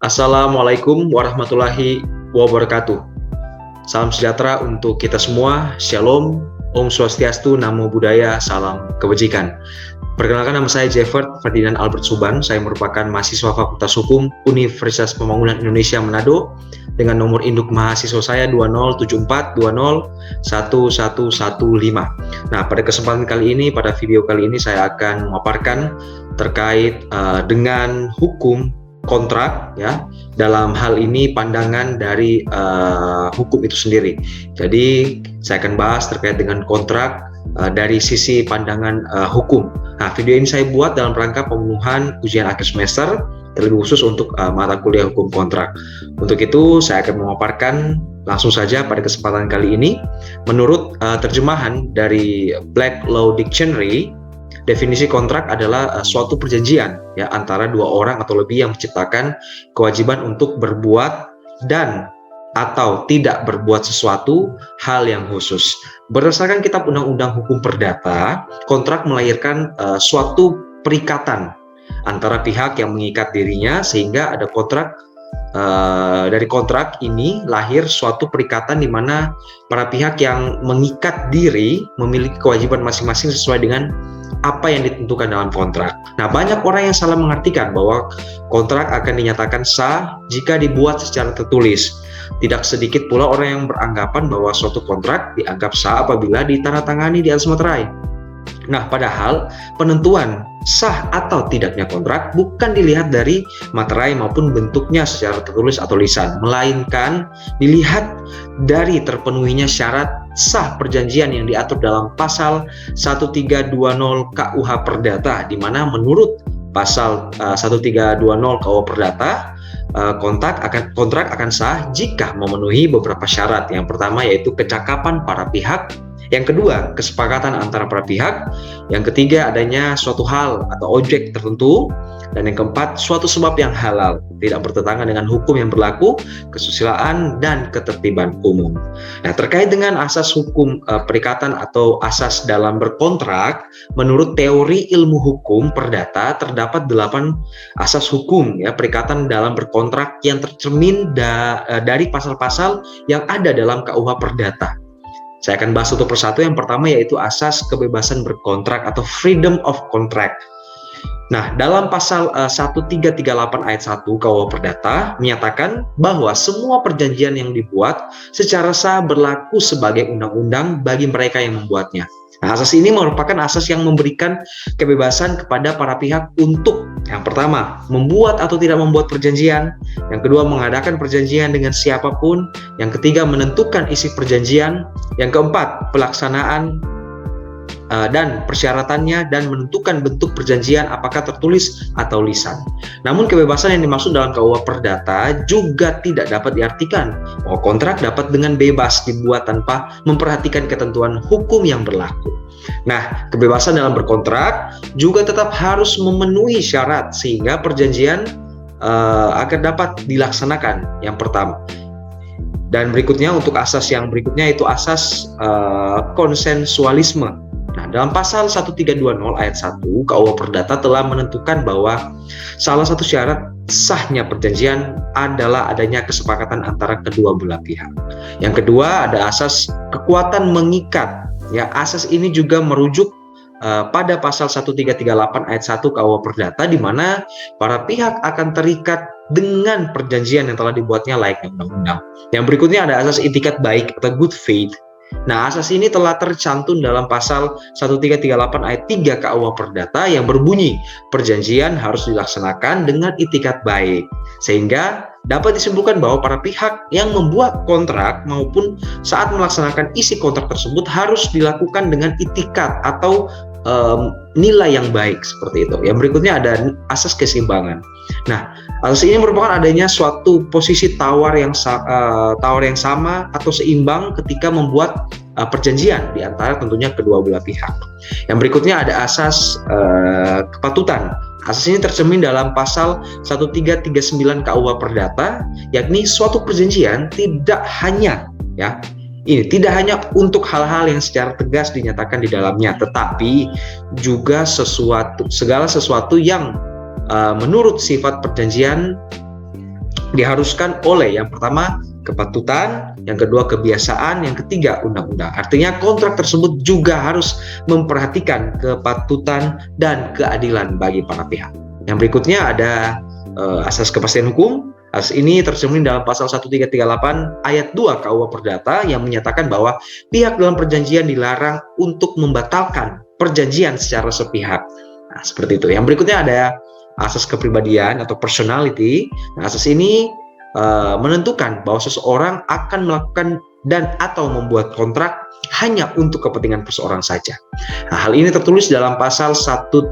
Assalamualaikum warahmatullahi wabarakatuh. Salam sejahtera untuk kita semua. Shalom, Om Swastiastu, Namo Buddhaya, salam kebajikan. Perkenalkan, nama saya Jeffert Ferdinand Albert Suban. Saya merupakan mahasiswa Fakultas Hukum Universitas Pembangunan Indonesia Manado dengan nomor induk mahasiswa saya 2074201115. Nah, pada kesempatan kali ini, pada video kali ini saya akan memaparkan terkait dengan hukum kontrak, ya, dalam hal ini pandangan dari hukum itu sendiri. Jadi saya akan bahas terkait dengan kontrak dari sisi pandangan hukum. Nah, video ini saya buat dalam rangka pemenuhan ujian akhir semester, terlebih khusus untuk mata kuliah hukum kontrak. Untuk itu saya akan memaparkan langsung saja pada kesempatan kali ini. Menurut terjemahan dari Black Law Dictionary, definisi kontrak adalah suatu perjanjian, ya, antara dua orang atau lebih yang menciptakan kewajiban untuk berbuat dan atau tidak berbuat sesuatu hal yang khusus. Berdasarkan Kitab Undang-Undang Hukum Perdata, kontrak melahirkan suatu perikatan antara pihak yang mengikat dirinya, sehingga ada kontrak. Dari kontrak ini lahir suatu perikatan di mana para pihak yang mengikat diri memiliki kewajiban masing-masing sesuai dengan apa yang ditentukan dalam kontrak. Nah, banyak orang yang salah mengartikan bahwa kontrak akan dinyatakan sah jika dibuat secara tertulis. Tidak sedikit pula orang yang beranggapan bahwa suatu kontrak dianggap sah apabila ditandatangani di atas materai. Nah, padahal penentuan sah atau tidaknya kontrak bukan dilihat dari materai maupun bentuknya secara tertulis atau lisan, melainkan dilihat dari terpenuhinya syarat sah perjanjian yang diatur dalam pasal 1320 KUH Perdata, di mana menurut pasal 1320 KUH Perdata, kontrak akan sah jika memenuhi beberapa syarat. Yang pertama yaitu kecakapan para pihak, yang kedua kesepakatan antara para pihak, yang ketiga adanya suatu hal atau objek tertentu, dan yang keempat suatu sebab yang halal, tidak bertentangan dengan hukum yang berlaku, kesusilaan dan ketertiban umum. Nah, terkait dengan asas hukum perikatan atau asas dalam berkontrak, menurut teori ilmu hukum perdata terdapat 8 asas hukum, ya, perikatan dalam berkontrak yang tercermin dari pasal-pasal yang ada dalam KUH Perdata. Saya akan bahas satu persatu. Yang pertama yaitu asas kebebasan berkontrak atau freedom of contract. Nah, dalam pasal 1338 ayat 1 KUH Perdata menyatakan bahwa semua perjanjian yang dibuat secara sah berlaku sebagai undang-undang bagi mereka yang membuatnya. Nah, asas ini merupakan asas yang memberikan kebebasan kepada para pihak untuk, yang pertama, membuat atau tidak membuat perjanjian, yang kedua, mengadakan perjanjian dengan siapapun, yang ketiga, menentukan isi perjanjian, yang keempat, pelaksanaan dan persyaratannya, dan menentukan bentuk perjanjian apakah tertulis atau lisan. Namun kebebasan yang dimaksud dalam KUH Perdata juga tidak dapat diartikan bahwa kontrak dapat dengan bebas dibuat tanpa memperhatikan ketentuan hukum yang berlaku. Nah, kebebasan dalam berkontrak juga tetap harus memenuhi syarat sehingga perjanjian akan dapat dilaksanakan, yang pertama. Dan berikutnya, untuk asas yang berikutnya itu asas konsensualisme. Nah, dalam pasal 1320 ayat 1 KUH Perdata telah menentukan bahwa salah satu syarat sahnya perjanjian adalah adanya kesepakatan antara kedua belah pihak. Yang kedua ada asas kekuatan mengikat. Ya, asas ini juga merujuk pada pasal 1338 ayat 1 KUH Perdata, di mana para pihak akan terikat dengan perjanjian yang telah dibuatnya layaknya undang-undang. Yang berikutnya ada asas itikat baik atau good faith. Nah, asas ini telah tercantum dalam pasal 1338 ayat 3 KUH Perdata yang berbunyi, perjanjian harus dilaksanakan dengan itikat baik, sehingga dapat disimpulkan bahwa para pihak yang membuat kontrak maupun saat melaksanakan isi kontrak tersebut harus dilakukan dengan itikat atau nilai yang baik, seperti itu. Yang berikutnya ada asas keseimbangan. Nah, asas ini merupakan adanya suatu posisi tawar yang sama atau seimbang ketika membuat perjanjian di antara tentunya kedua belah pihak. Yang berikutnya ada asas kepatutan. Asas ini tercermin dalam pasal 1339 KUH Perdata, yakni suatu perjanjian tidak hanya untuk hal-hal yang secara tegas dinyatakan di dalamnya, tetapi juga segala sesuatu yang menurut sifat perjanjian diharuskan oleh yang pertama kepatutan, yang kedua kebiasaan, yang ketiga undang-undang. Artinya kontrak tersebut juga harus memperhatikan kepatutan dan keadilan bagi para pihak. Yang berikutnya ada asas kepastian hukum. Asas ini tercermin dalam pasal 1338 ayat 2 KUH Perdata yang menyatakan bahwa pihak dalam perjanjian dilarang untuk membatalkan perjanjian secara sepihak. Nah, seperti itu. Yang berikutnya ada asas kepribadian atau personality. Nah, asas ini menentukan bahwa seseorang akan melakukan dan atau membuat kontrak hanya untuk kepentingan perseorang saja. Nah, hal ini tertulis dalam pasal 315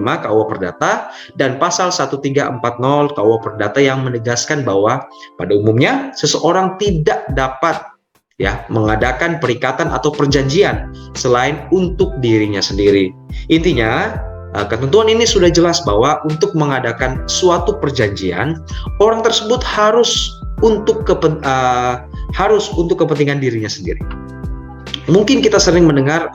KUH Perdata dan pasal 1340 KUH Perdata yang menegaskan bahwa pada umumnya seseorang tidak dapat mengadakan perikatan atau perjanjian selain untuk dirinya sendiri. Intinya, ketentuan ini sudah jelas bahwa untuk mengadakan suatu perjanjian, orang tersebut harus untuk kepentingan dirinya sendiri. Mungkin kita sering mendengar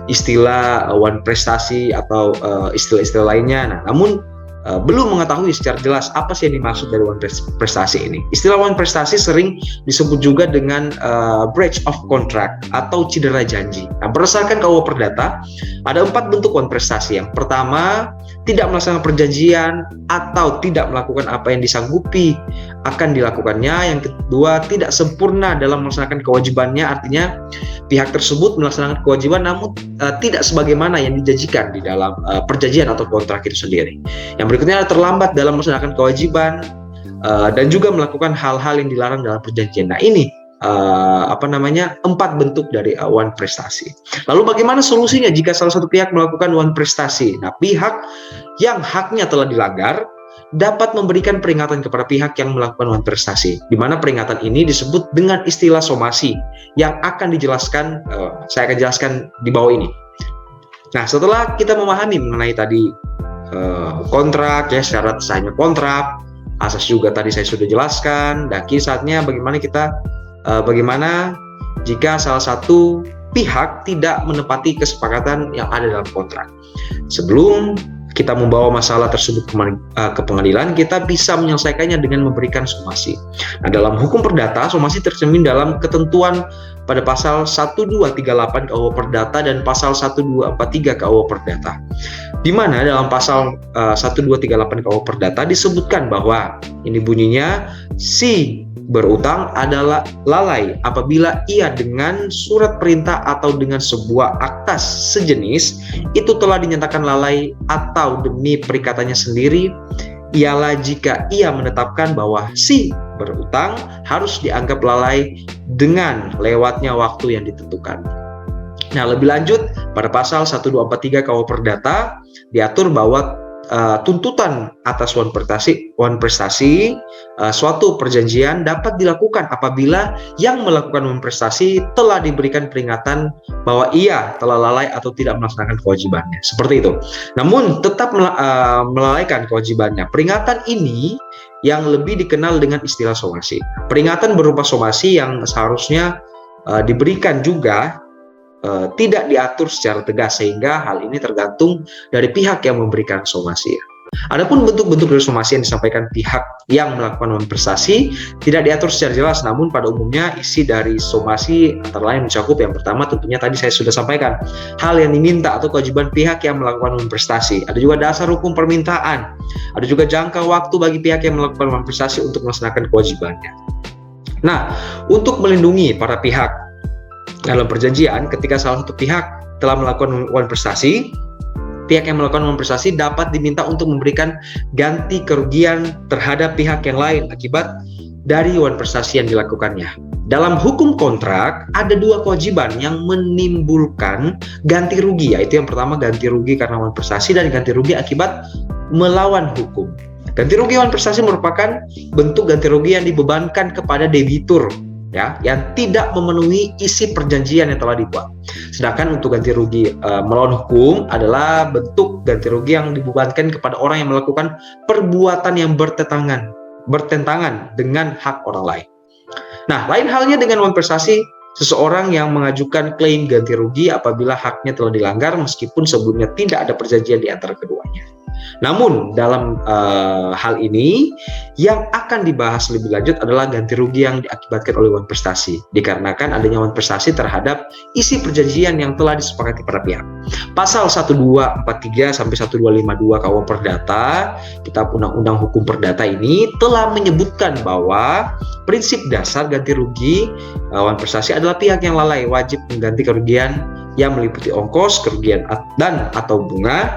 istilah one prestasi atau istilah-istilah lainnya. Nah, namun belum mengetahui secara jelas apa sih yang dimaksud dari one prestasi ini. Istilah one prestasi sering disebut juga dengan breach of contract atau cedera janji. Nah, berdasarkan KUH Perdata, ada 4 bentuk one prestasi. Yang pertama, tidak melaksanakan perjanjian atau tidak melakukan apa yang disanggupi akan dilakukannya. Yang kedua, tidak sempurna dalam melaksanakan kewajibannya, artinya pihak tersebut melaksanakan kewajiban namun tidak sebagaimana yang dijanjikan di dalam perjanjian atau kontrak itu sendiri. Yang berikutnya terlambat dalam melaksanakan kewajiban dan juga melakukan hal-hal yang dilarang dalam perjanjian. Nah, ini 4 bentuk dari one prestasi. Lalu bagaimana solusinya jika salah satu pihak melakukan one prestasi? Nah, pihak yang haknya telah dilanggar dapat memberikan peringatan kepada pihak yang melakukan one prestasi, di mana peringatan ini disebut dengan istilah somasi yang akan dijelaskan, saya akan jelaskan di bawah ini. Nah, setelah kita memahami mengenai tadi kontrak, syarat sahnya kontrak, asas juga tadi saya sudah jelaskan, dan saatnya bagaimana jika salah satu pihak tidak menepati kesepakatan yang ada dalam kontrak. Sebelum kita membawa masalah tersebut ke pengadilan, kita bisa menyelesaikannya dengan memberikan somasi. Nah, dalam hukum perdata, somasi tercermin dalam ketentuan pada pasal 1238 KUH Perdata dan pasal 1243 KUH Perdata. Di mana dalam pasal 1238 KUH Perdata disebutkan bahwa ini bunyinya, si berutang adalah lalai apabila ia dengan surat perintah atau dengan sebuah akta sejenis itu telah dinyatakan lalai atau demi perikatannya sendiri, ialah jika ia menetapkan bahwa si berutang harus dianggap lalai dengan lewatnya waktu yang ditentukan. Nah, lebih lanjut pada pasal 1243 KUH Perdata diatur bahwa tuntutan atas one prestasi suatu perjanjian dapat dilakukan apabila yang melakukan one prestasi telah diberikan peringatan bahwa ia telah lalai atau tidak melaksanakan kewajibannya. Seperti itu. Namun tetap melalaikan kewajibannya. Peringatan ini yang lebih dikenal dengan istilah somasi. Peringatan berupa somasi yang seharusnya diberikan juga tidak diatur secara tegas, sehingga hal ini tergantung dari pihak yang memberikan somasi. Adapun bentuk-bentuk dari somasi yang disampaikan pihak yang melakukan one prestasi tidak diatur secara jelas, namun pada umumnya isi dari somasi antara lain mencakup yang pertama tentunya tadi saya sudah sampaikan, hal yang diminta atau kewajiban pihak yang melakukan one prestasi. Ada juga dasar hukum permintaan, ada juga jangka waktu bagi pihak yang melakukan one prestasi untuk melaksanakan kewajibannya. Nah, untuk melindungi para pihak dalam perjanjian, ketika salah satu pihak telah melakukan one prestasi, pihak yang melakukan one prestasi dapat diminta untuk memberikan ganti kerugian terhadap pihak yang lain akibat dari one prestasi yang dilakukannya. Dalam hukum kontrak ada 2 kewajiban yang menimbulkan ganti rugi, yaitu yang pertama ganti rugi karena one prestasi dan ganti rugi akibat melawan hukum. Ganti rugi one prestasi merupakan bentuk ganti rugi yang dibebankan kepada debitur yang tidak memenuhi isi perjanjian yang telah dibuat. Sedangkan untuk ganti rugi melawan hukum adalah bentuk ganti rugi yang dibebankan kepada orang yang melakukan perbuatan yang bertentangan dengan hak orang lain. Nah, lain halnya dengan one prestasi, seseorang yang mengajukan klaim ganti rugi apabila haknya telah dilanggar meskipun sebelumnya tidak ada perjanjian di antara keduanya. Namun dalam hal ini yang akan dibahas lebih lanjut adalah ganti rugi yang diakibatkan oleh wan prestasi, dikarenakan adanya wan prestasi terhadap isi perjanjian yang telah disepakati para pihak. Pasal 1243 sampai 1252 KUH Perdata, Kitab Undang-Undang Hukum Perdata ini telah menyebutkan bahwa prinsip dasar ganti rugi wan prestasi adalah pihak yang lalai wajib mengganti kerugian yang meliputi ongkos, kerugian dan atau bunga.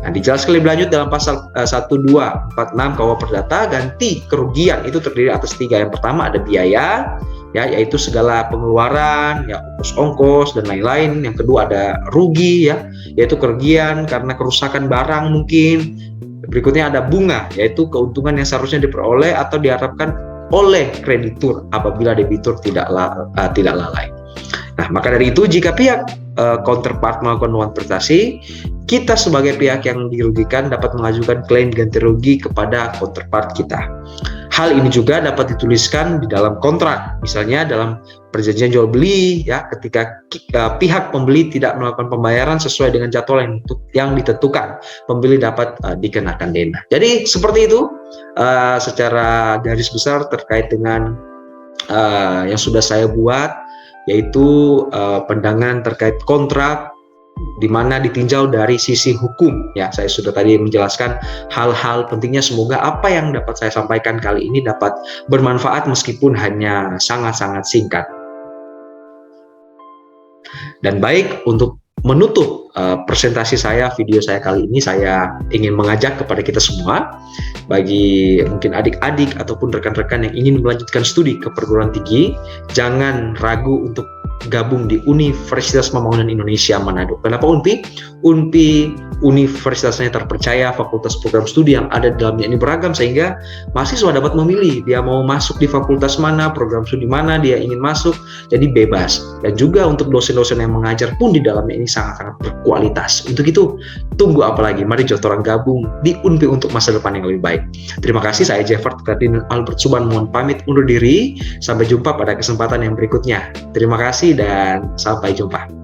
Nah, dijelaskan lebih lanjut dalam pasal 1246 KUH Perdata, ganti kerugian itu terdiri atas 3. Yang pertama ada biaya, ya, yaitu segala pengeluaran, ya, ongkos dan lain-lain. Yang kedua ada rugi, ya, yaitu kerugian karena kerusakan barang mungkin. Berikutnya ada bunga, yaitu keuntungan yang seharusnya diperoleh atau diharapkan oleh kreditur apabila debitur tidak lalai. Nah, maka dari itu jika pihak counterpart melakukan wan prestasi, kita sebagai pihak yang dirugikan dapat mengajukan klaim ganti rugi kepada counterpart kita. Hal ini juga dapat dituliskan di dalam kontrak, misalnya dalam perjanjian jual beli, ya, ketika pihak pembeli tidak melakukan pembayaran sesuai dengan jadwal yang ditentukan, pembeli dapat dikenakan denda. Jadi seperti itu secara garis besar terkait dengan yang sudah saya buat, yaitu pandangan terkait kontrak di mana ditinjau dari sisi hukum. Ya, saya sudah tadi menjelaskan hal-hal pentingnya. Semoga apa yang dapat saya sampaikan kali ini dapat bermanfaat meskipun hanya sangat-sangat singkat. Dan baik, untuk menutup presentasi saya, video saya kali ini, saya ingin mengajak kepada kita semua, bagi mungkin adik-adik ataupun rekan-rekan yang ingin melanjutkan studi ke perguruan tinggi, jangan ragu untuk gabung di Universitas Pembangunan Indonesia Manado. Kenapa UNPI? UNPI universitasnya terpercaya, fakultas program studi yang ada di dalamnya ini beragam, sehingga mahasiswa dapat memilih dia mau masuk di fakultas mana, program studi mana dia ingin masuk, jadi bebas. Dan juga untuk dosen-dosen yang mengajar pun di dalamnya ini sangat-sangat berkualitas. Untuk itu, tunggu apa lagi? Mari jotoran gabung di UNPI untuk masa depan yang lebih baik. Terima kasih, saya Jeffert Ferdinand Albert Suban, mohon pamit undur diri. Sampai jumpa pada kesempatan yang berikutnya. Terima kasih dan sampai jumpa.